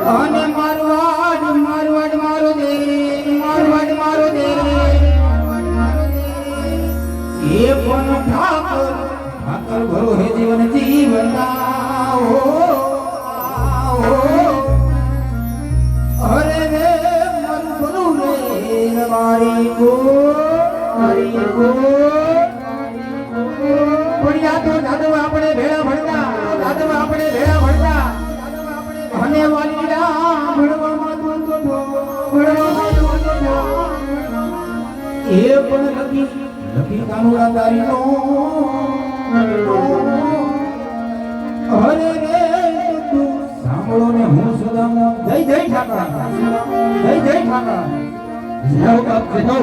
અને મારવાડ મારવાડ મારો દે મારવાડ મારો દે એ પણ ઠાકર ઠાકર ભરો હે જીવન જીવતા અરે રે મન ભરું રે મારી ગો પડ્યા તો દાદો આપણે ભેળા ભણતા દાદો આપણે ભેળા ભણતા અને વાલીડા ભણવામાં તો ભણવામાં એ પણ લખી લખી કાનુડા તારીનો અરે રે તું સાંભળો ને હું સુદામ જય જય ઠાકર જય જય ઠાકર જય બાપ જય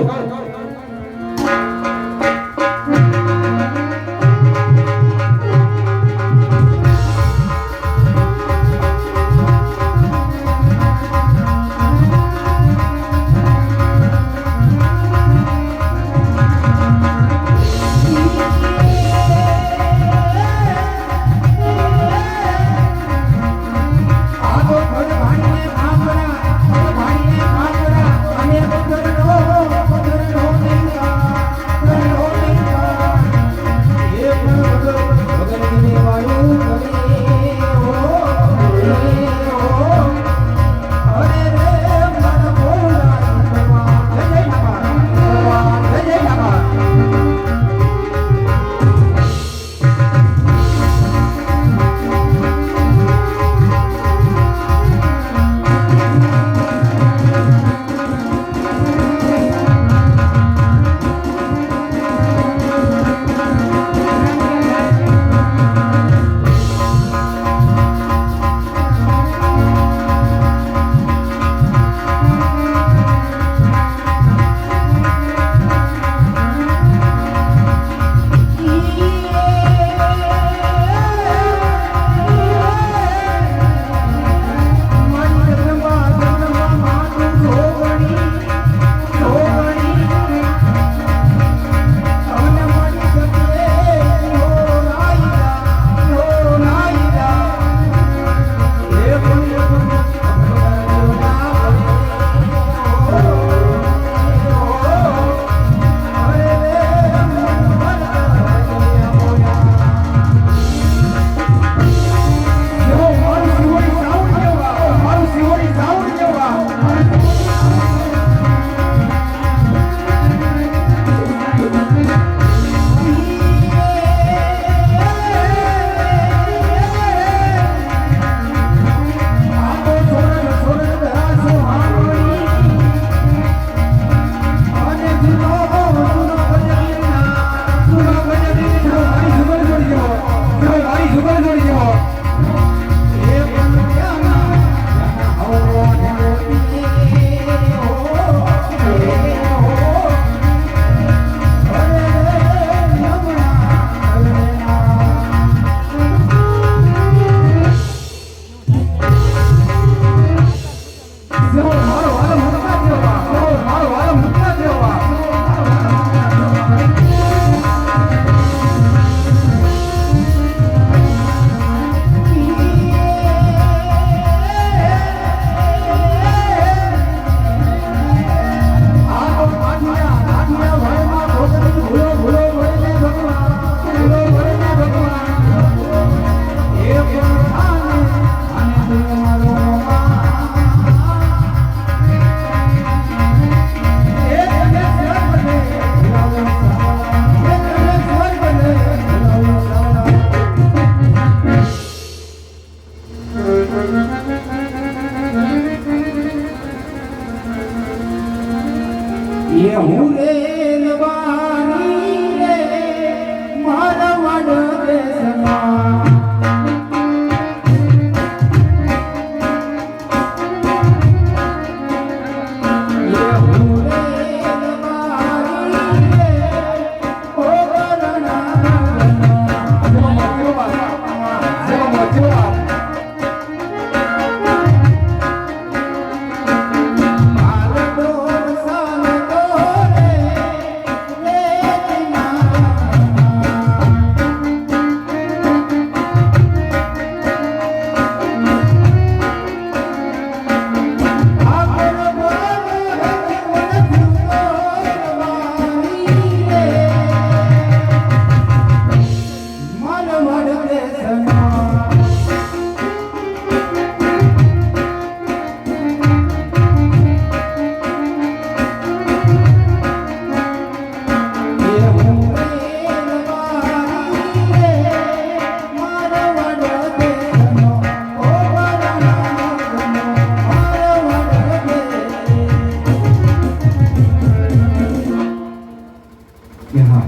કે હા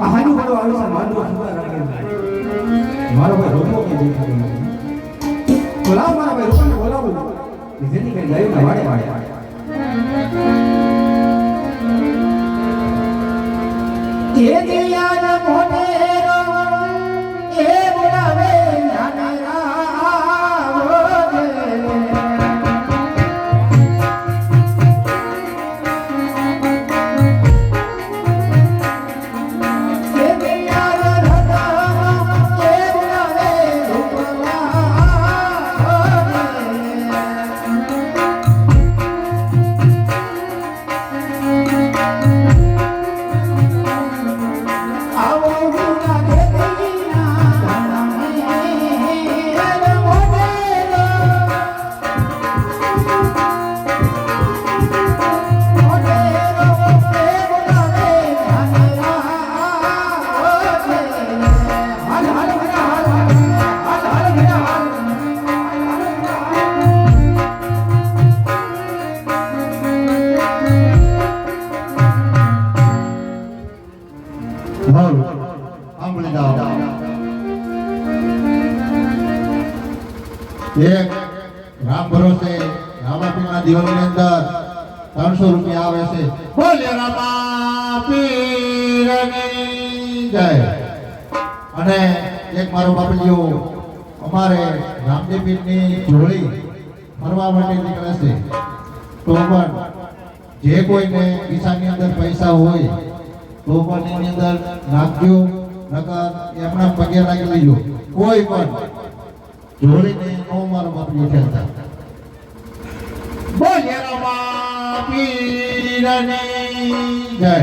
આ હાની વાળો આવે છે માંડવો સુધા રાખે મારો ભાઈ રોમો કે દેખાતો નથી બોલાવો મારા ભાઈ રોમને બોલાવો જેની કઈ ગાયો ના વાડે વાડે એ દિયાના મોઢેરો એ બોલાવે નાના એક રામ ભરોસે રામાપીરના દિવસની અંદર 300 રૂપિયા આવે છે. બોલે રામાપીરની જય. અને એક મારો બાપલીઓ અમારે રામદેવપીરની જોડી ફરવા માટે નીકળે છે. તો પણ જે કોઈને ખિસ્સાની અંદર પૈસા હોય તો પણ એની અંદર નાખજો, નકર એમના પગે લાગી લેજો. કોઈ પણ જોડીને નો મારો બાપલીઓ ખેલતા. બોલે રામાપીરની જય.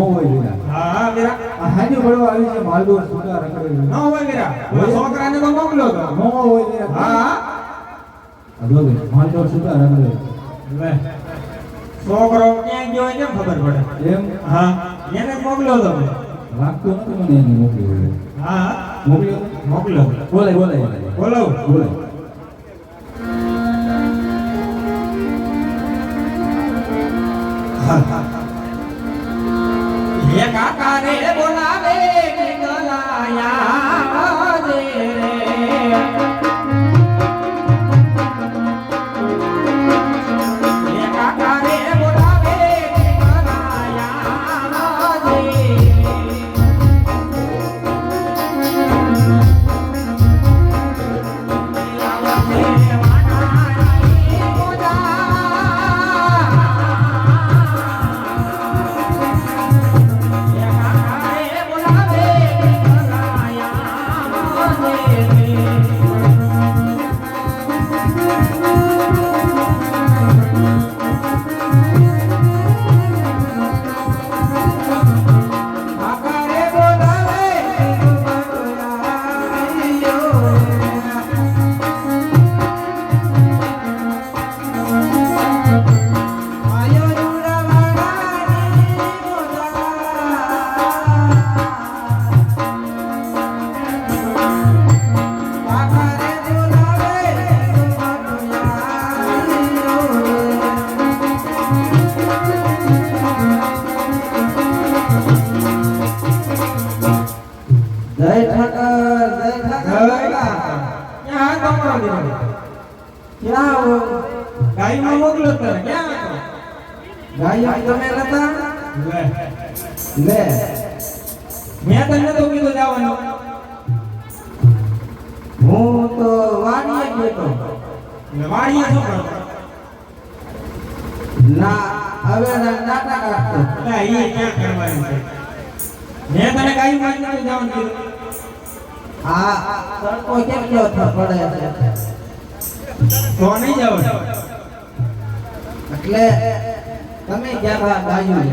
હોય વીરા હા હા વીરા આ હાજુ પડવા આવી છે માલદોર સુગા રખડેલું ન હોય વીરા ઓલા છોકરાને તો મોકલો તો નો હોય વીરા હા આ જો માલદોર સુગા રખડેલું લે છોકરો ક્યાં ગયો કેમ ખબર પડે એમ હા એને જ મોકલો તો લાગતું નથી મને એને મોકલ્યો હોય. હા મોકલ્યો મોકલો બોલાય બોલાય બોલો બોલાય ये काका रे बोलावे निकलाया दे रे ये काका रे बोलावे निकलाया दे જય ઠાકર ક્યાં તમારો દીકરો ક્યાં હો ગાયમાં મોકલો તો ક્યાં હતો ગાયો તમે નતા લે લે મેં તને તો કીધું જવાનું હું તો વાડીએ ગયો વાડીએ શું કરો ના હવે નાટક આપતો એટલે એ ક્યાં કરવાનું છે મેં તને ગાયમાં જ નતું જવાનું કીધું આ તડકો કેમ કેવો પડે છે તો નહીં જવાનું એટલે તમે ગયા ગાયું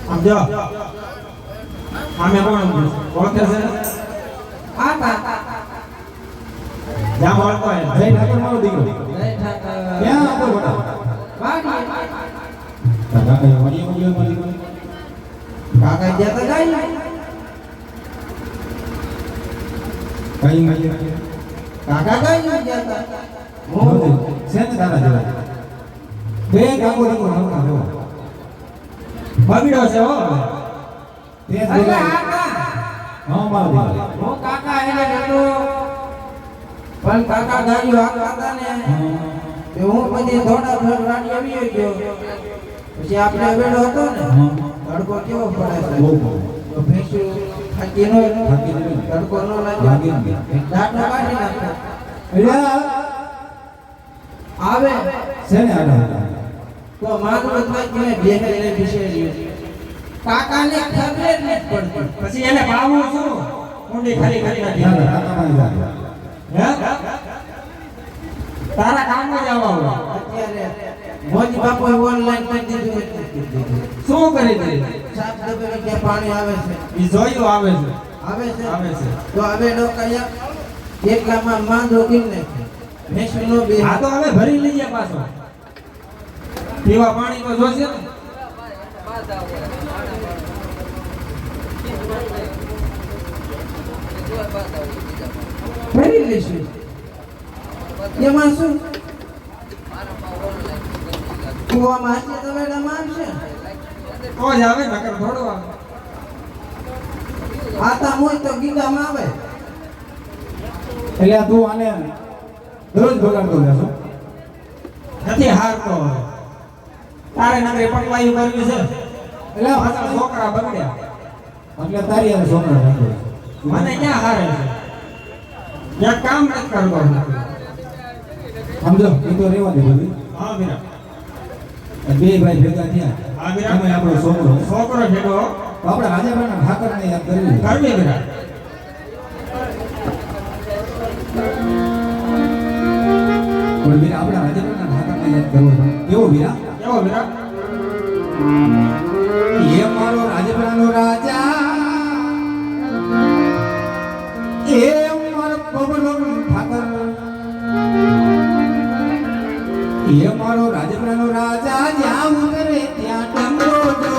આમ જો આમે કોણ ઓળખે છે આ તા જામ ઓળખો જય ઠાકર મારો દીકરો જય ઠાકર ક્યાં હતો બેટા વાડીએ કાકા કઈ વળી મોકલ્યો મારો દીકરો કાકા ગયા તો ગાયું કઈ મળી કાકા ગાયું ગયા તા શેને તારા જેવા બે કાકો દીકરો નમતા દેવો બગડ્યો છે હો તે જ અરે બોલાય. આ કા હા મારો દીકરો હું કાકા એને નતો પણ કાકા ગાયું આ કાકા ને તે હું પછી થોડા થોડ રાડી આવી ગયો પછી આપણે અવેડો હતો ને તડકો કેવો પડે છે બહુ બહુ તો ભેંસું થાકી નો થાકી ન ગઈ. તડકો નો લાગી લાગે ન ગઈ. દાંતો કાઢી નાખો અલ્યા આવે શેને આડા તો મારું બધા કે ભેંસને બિસેરી કાકાને ખબર જ નથી પડતી પછી એને પાવું શું ઊંડી ખાલી કરી નાખી કાકા માં જા હે તારા કામમાં જ આવવા હોય અત્યારે મોદી બાપુએ ઓનલાઈન કરી દીધું શું કરી દે સાત ડબ્બે કે પાણી આવે છે ઈ જોયું આવે છે આવે છે આવે છે તો હવે લોકો એકલામાં માંદો ગીરને ભેંસનો બે આ તો હવે ભરી લઈએ પાછો પીવા પાણી તો જોશે ને ભરી લઈશું એમાં શું કુવામાં હશે તો મેડમ આવશે તો જ આવે નકર થોડો આવે આતા હોય તો ગીગામાં આવે એટલે તું આને દરરોજ બગાડતો રહેશો નથી હારતો હવે તારે નકરી પટવાયું કરવી છે એટલે પાછા છોકરા બગડ્યા એટલે તારી અને છોકરા રાખો મને ક્યાં હારે છે ક્યાં કામ નથી કરતો સમજો એ તો રેવા દે બધી હા મીરા બે ભાઈ ભેગા થયા હા મીરા એમાં આપણો છોકરો છોકરો ભેગો તો આપણે રાજાભાઈના ઠાકરને યાદ કરવી કરવી મીરા પણ વીરા આપણા રાજાભાઈના ઠાકરને યાદ કરવો છે. કેવો વીરા કેવો મીરા એ મારો રાજપરાનો રાજા એ મારો બબલો ઠાકર એ મારો રાજપરાનો રાજા જ્યાં ઉતરે ત્યાં ટંગો જો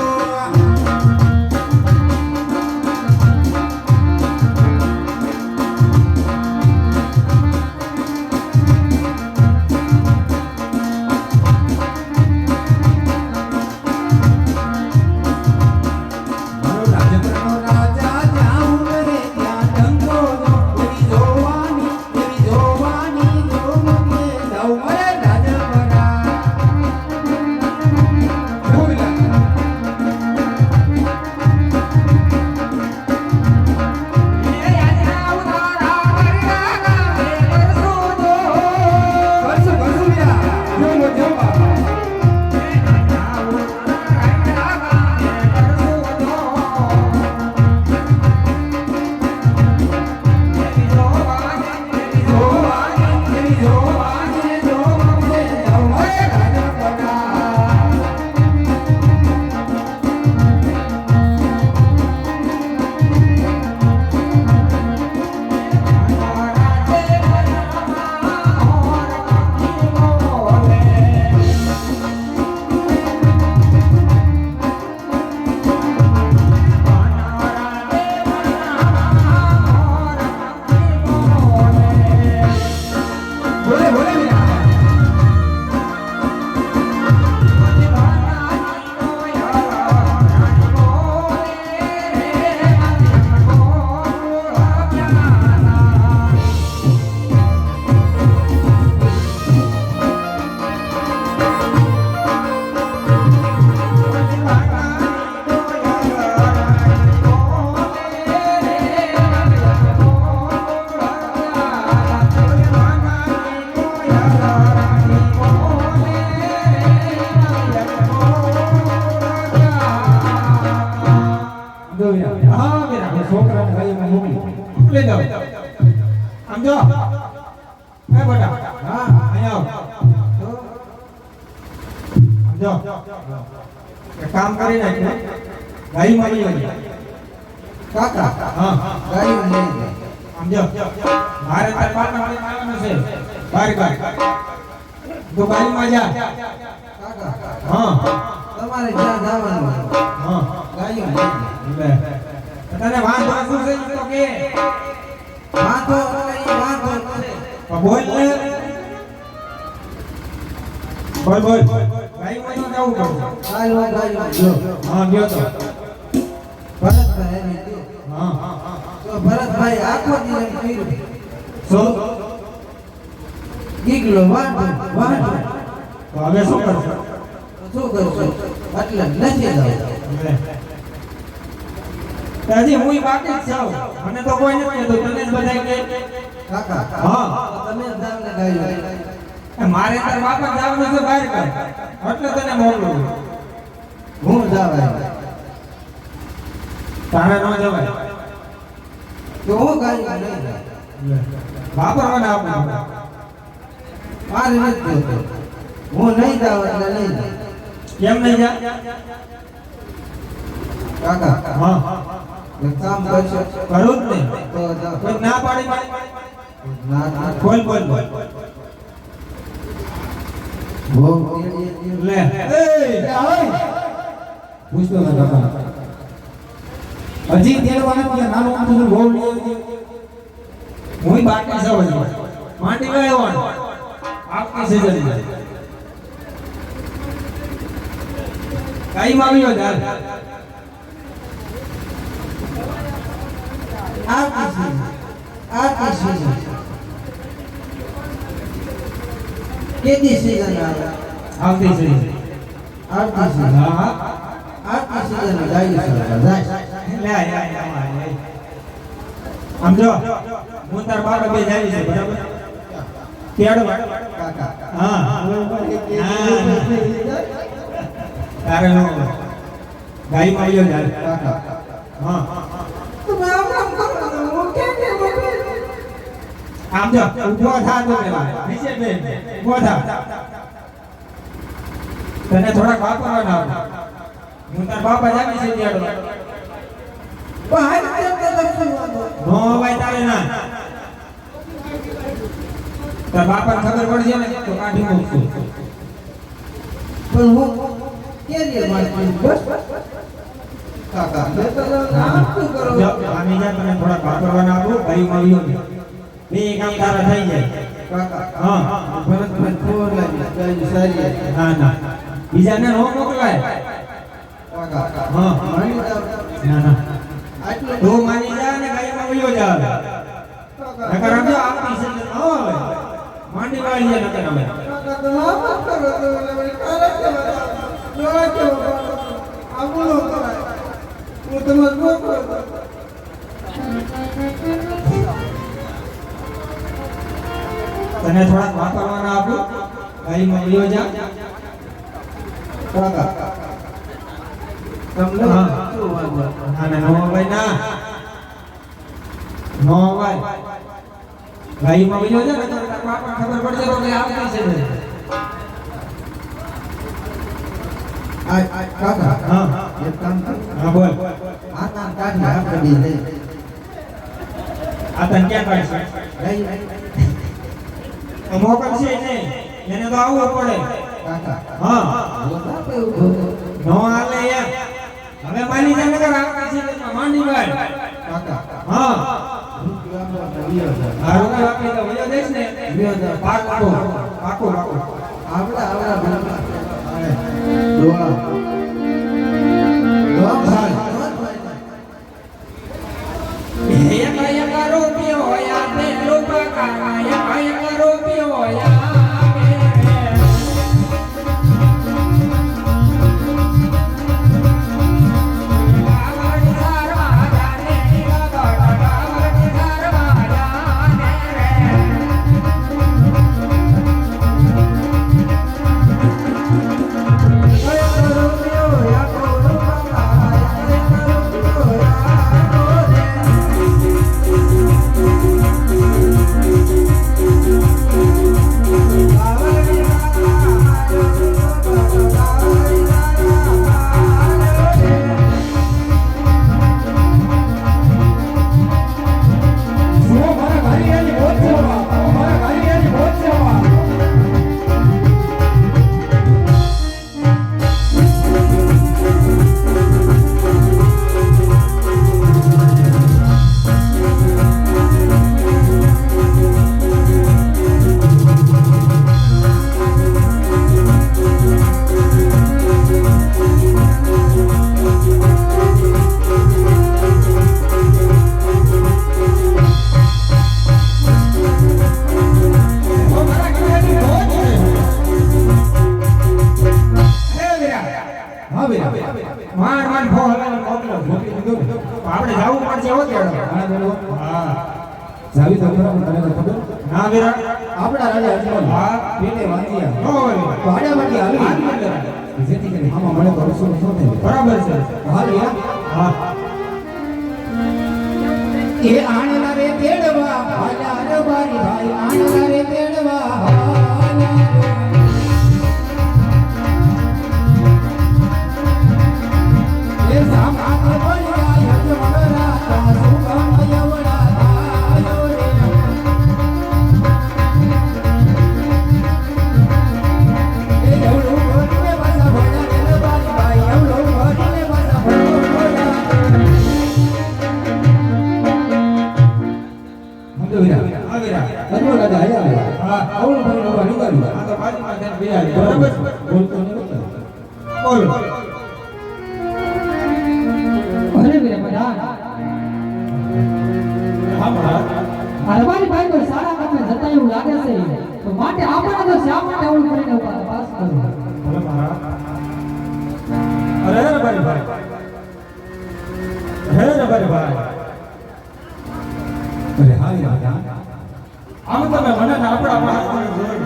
છોકરાને ગાયમાં મોકલી દો આમ જો એ બેટા હા અહીંયા આવ જો એક કામ કરી નાખ ગાયમાં આવી કાકા હા ગાયું નહીં આમ જો મારે તાર પાટણ આવવાનું છે બાર તો ગાયમાં જા કાકા હા તમારે જ્યાં જવાનું હા ગાયું નહીં લે તને વાંધો શું છે ઈ તો કે વાંધો નહીં વાંધો કરે તો બોલ ને બોલ ગાયમાં ઈ જાવું કહું ગાયું જો હા ગયો તો ભરતભાઈ એને કીધું. હા તો ભરતભાઈ આખો દિવસ એમ કર્યું સો ગીગલો વાંધો તો હવે શું કરશો તો શું કરશું એટલે નથી જવું હજી હું બાકી જ છું મને તો કોઈ નથી કહેતું તને જ બધાય કે કાકા હા તમે જાવને ગાયું એ મારે તાર બાપા જવાનું છે બહાર કર એટલે તને મોકલું હું જાવાય તારે ન જવાય તો હું ગાયું નહીં જાય. વાપરવાના આપું મારે નથી જોતું હું નહીં જાવ એટલે નહીં જાઉં. કેમ નહીં જા કાકા હા એક કામ કરશો કરું જ નહીં તો જાઓ. કોઈ ના પાડી ના ના બોલ બોલ બોલ બહુ લે પૂછતો હતા કાકા હજી તેડવાના ત્યાં નાનું આમથું બહુ હું બાકી છું હજી માંડી ગયો આપની સીઝન કઈ માં આવ્યો યાર આ સીઝન કેદી સીઝન આવે આવતી સીઝન આવતી સીઝન હા હા આવતી સીઝન ગાયું સરકાર જાય લે આમ જો હું તાર બાપા બે જાય છે બરાબર તેડવા કાકા હા તારે નો ગાય માં આવ્યો યાર કાકા હા આમ જો ઉભો થા તો પેલા નીચે બે ઉભો થા તને થોડા વાપરવાના તાર બાપા જામી છે ત્યાડો પણ હાલ તો લખી વાંધો નો ભાઈ તારે ના તાર બાપાને ખબર પડશે ને તો કાઢી મૂકશું પણ હું કે રે મારી બસ કાકા નામ શું કરો જો આમી જા તને થોડા વાપરવાના આપું ભાઈ મળ્યો ને બે કામ તારા થઈ જાય કાકા હા ભરતભાઈ ફોન લાગી કઈ સારી ના ના બીજાને નો મોકલાય કાકા હા માની જાવ ના ના આટલો તું માની જા ને ગાયમાં વયો જા નકર આમ જો આપણી છે ન આવે માંડી વાળી જાય નકર અમે કાકા તો નામ કરો તો કાલે કે જોવા કે આબુલો કરાય હું તમને રોકો તને થોડાક વાપરવાના આપું ગાયમાં વયો જા કાકા તમને હા. શું વાંધો ના ના નો ભાઈ ના નો ભાઈ ગાયમાં વયો જા નકર તારા બાપાને ખબર પડશે તો કે આપણી છે ને કાકા હા એક કામ કર હા બોલ આ કામ કાઢી આપણે બી લઈ આ તને ક્યાં કાઢશે લઈ મોકલશે નહીં એને તો આવવું પડે કાકા હા બોલા તો એવું નો હાલે યાર હવે માની જા નકર આપણી છે ને માંડી ભાઈ કાકા હા આપણે હારું કે આપી તો વયો દેશ ને પાકો પાકો પાકો આવડા દોવા દોવા ભાઈ એક રૂપિયો હોયા તે રૂપા કાયા એક રૂપિયો હોયા આપણે જાવું પડશે હો કેડો હા જાવી તો ખરા મને તો ખબર ના વિરા આપણા રાજા અજમલ હા. પેટે વાંચ્યા નો હોય ભાડામાંથી આવી જેથી કરીને આમાં મળે તો રસોડું શું થાય બરાબર છે હાલ યાર હા એ આણલા રે તેડવા હાલા રે બારી ભાઈ આણલા રે તેડવા હાલા રે એ સામાન બળ્યા યજ મગરા તા સુગમ યવડા આયો રે એ એવડું ભરને બસા ભણા રે બારી ભાઈ એવડું ભરને બસા ભણા હમદો વિરા હા વિરા અજમલ રાજા આયા હા. આવડું ભરીને ઉભા નીકળ્યું આ તો બાજુમાં જઈને બેહ્યા છે. બરાબર છે? બોલતો નહીં બોલ અરે વીરે પ્રધાન હા મહારાજ હરવારી ભાઈ તો સારા કામે જતા એવું લાગે છે તો માટે આપણે તો શા માટે આવડું કરીને ઉભા તપાસ કરો ભલે મહારાજ અરે રે ભાઈ ભાઈ હે રે ભાઈ ભાઈ અરે હા રાજા આમ તમે મને ને આપણા મહારાજને જોઈ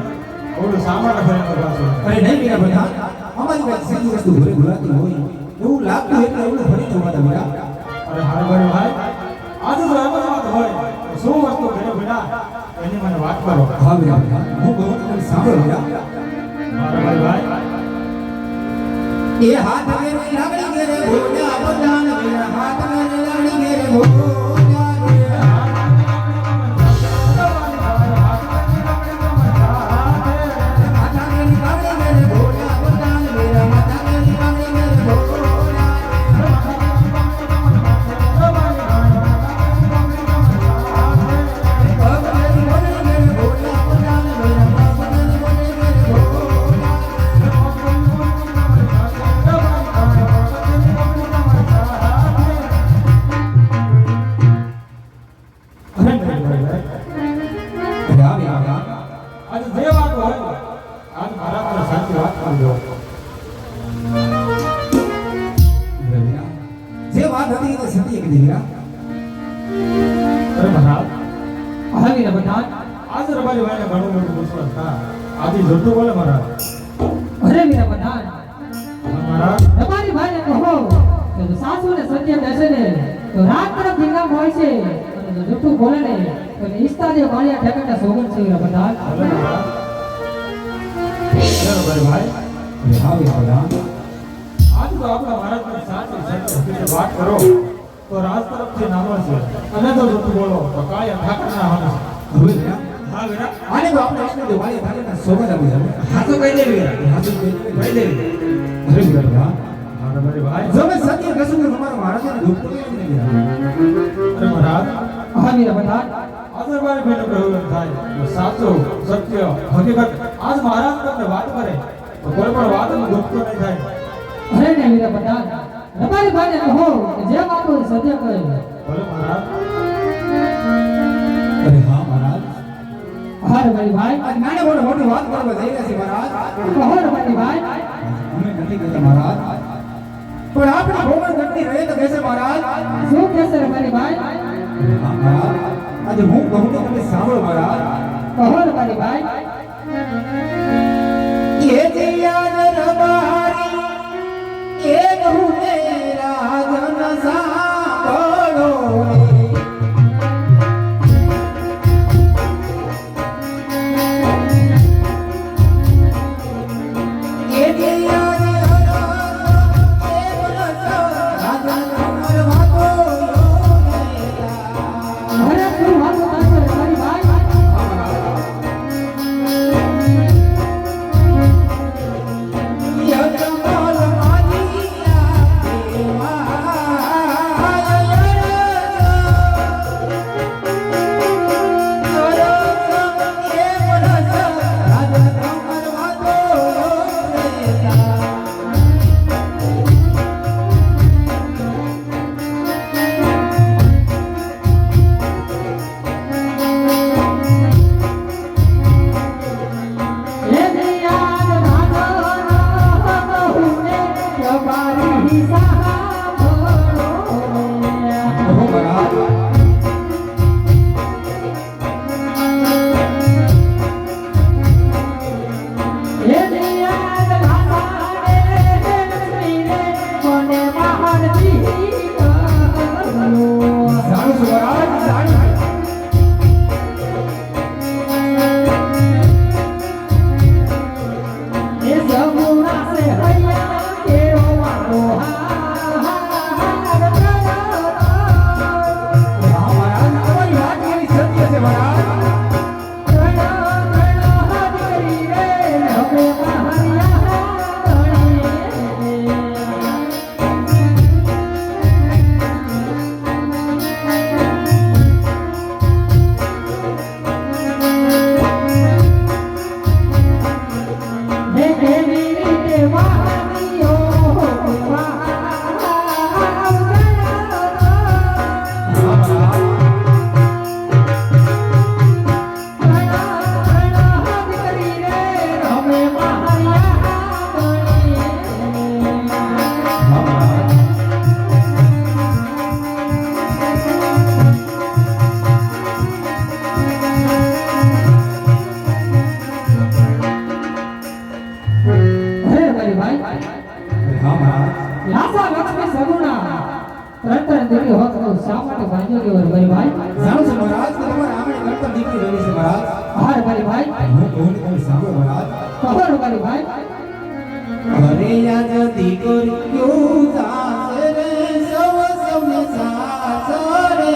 ઓલું સામાન ભરીને પાછો અરે નહીં મીરા પ્રધાન અમારી પાસે સીધી વસ્તુ ઘરે ભૂલાતી હોય એવું લાગતું એટલે એવું ભરીને ઉભા હતા મીરા અરે હારે ભાઈ ભાઈ આજે તો એમ જ વાત હોય તો શું વસ્તુ ઘરે ભીડા એની મને વાત કરો હા મીરા પ્રધાન હું કહું તો તમે સાંભળો મીરા મારા ભાઈ ભાઈ એ હાથ મેરે લાગણી ઘેરે ભોજા બધાન મેરા હાથ મેરે લાગણી ઘેરે ભોજા રે માથા મેરી લાગણી ઘેરે ભોજા બધાન મેરા માથા મેરી લાગણી ઘેરે ભોજા પગ મેરી લાગણી ઘેરે ભોજા બધાન મેરા પગ મેરી લાગણી ઘેરે ભોજા રામ રામ રામ આજે જે વાત હોય આજ મારા પર સાચી વાત કરજો. જે વાત હતી તે સત્ય કીધી વીરા અરે મહારાજ હા વીરા પ્રધાન. આજે રબારી ભાઈને ઘણું મોટું મુશ્કેલ હતા. આજે જુઠ્ઠું બોલે મહારાજ. અરે વીરા પ્રધાન, હા મહારાજ તમારી ભાઈને કહો કે જો સાસુને સત્ય કહેશે ને તો રાત તરફ ભીંગામ હોય છે અને જો જૂઠું બોલે ને તો ઈસ્તાદે વાળિયા ઠેકાણા સોગંદ છે વીરા પ્રધાન. ભલે મહારાજ. ચલો રબારી ભાઈ હા વીરા પ્રધાન આજ તો આપણા મહારાજની સાચી સત્ય હકીકત વાત કરો તો રાજ તરફથી નાનો છે અને તો જુઠ્ઠું બોલો તો કાંઈ ઠાકરના હાનો છે. હવે વીરા હા વીરા આને તો આપણે વિષ્ણુ દેવાળી ઠાકરના સોગંદ આપી જાવે હાથું કહી દે વીરા હાથું કહી કહી દે અરે વીરા પ્રધાન હા રબારી ભાઈ જો મેં સત્ય કહેશું તો તમારા મહારાજાને દુઃખ તો કેમ નહીં વીરા અરે મહારાજ હા વીરા પ્રધાન. આજે રબારી ભાઈને કહ્યું એમ થાય તો સાચું સત્ય હકીકત આજ મહારાજ તમને વાત કરે તો કોઈ પણ વાતનું દુઃખ તો નહીં થાય. અરે ને વીરા પ્રધાન, તમારી ભાઈને કહો કે જે વાતો એ સત્ય કહે. ભલે મહારાજ. અરે હા મહારાજ હા રબારી ભાઈ, આજ નાને મોટે મોટી વાત કરવા જઈ રહ્યા છે મહારાજ કહો રબારી ભાઈ. અમે નથી કહેતા મહારાજ પણ આપણા ભગવાન ઘટની રહે તો કહેશે મહારાજ શું કહેશે રબારી ભાઈ? હા મહારાજ આજે હું કહું તો તમે સાંભળો મહારાજ કહો રબારી ભાઈ. ये जियान रबारी ये कहूँ मेरा जन सांभळो ये जियान रबारी ये बोलतो राजन कमर वातो અરે શું વાતો થાય છે રબારી ભાઈ? અરે યાદ દીકરીઓ જાશે રે સૌ સૌને સાસરે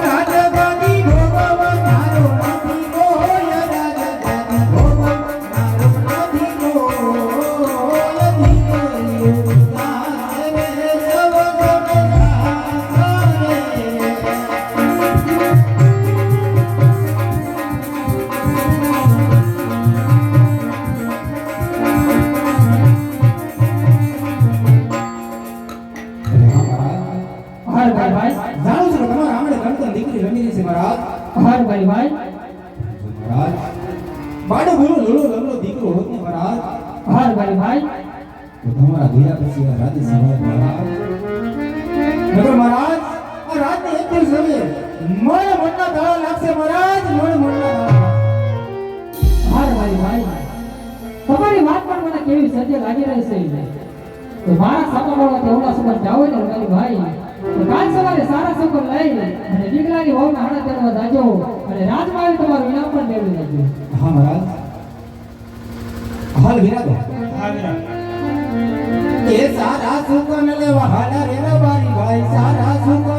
રાજગાદી ભોગવવા તારો નથી કોઈ રાજગાદી ભોગવવા તારો નથી કોઈ દીકરીઓ જાશે રે સૌ સૌને સાસરે હાર ભાઈ જાણું છું કે તમારા આંગણે ગણતર દીકરી રમી રહી છે મહારાજ હાર ભાઈ મહારાજ બાડો બોલો લોલો લગલો દીકરો હોત ને મહારાજ હાર ભાઈ તો તમારા ધીરા પછી આ રાતે સવારે મહારાજ નગર મહારાજ આ રાતને એક દિવસ સમયે મને મોટા દાડા લાગશે મહારાજ મને મોટા દાડા હાર ભાઈ તમારી વાત પણ મને કેવી સત્ય લાગી રહી છે તો મારા સામાવાળા તેવડા સંબંધ જાવ ને મારી ભાઈ તો કાલ સવારે સારા સંબંધ લઈ અને દીકરાની વહુના હાડા તેડવા જાજો અને રાજમાએ તમારું ઇનામ પણ મેળવી લેજો હા મહારાજ હાલ વિરાજો હા વિરાટ એ સારા સુકન લેવા હાલા રે બારી ભાઈ સારા સુકન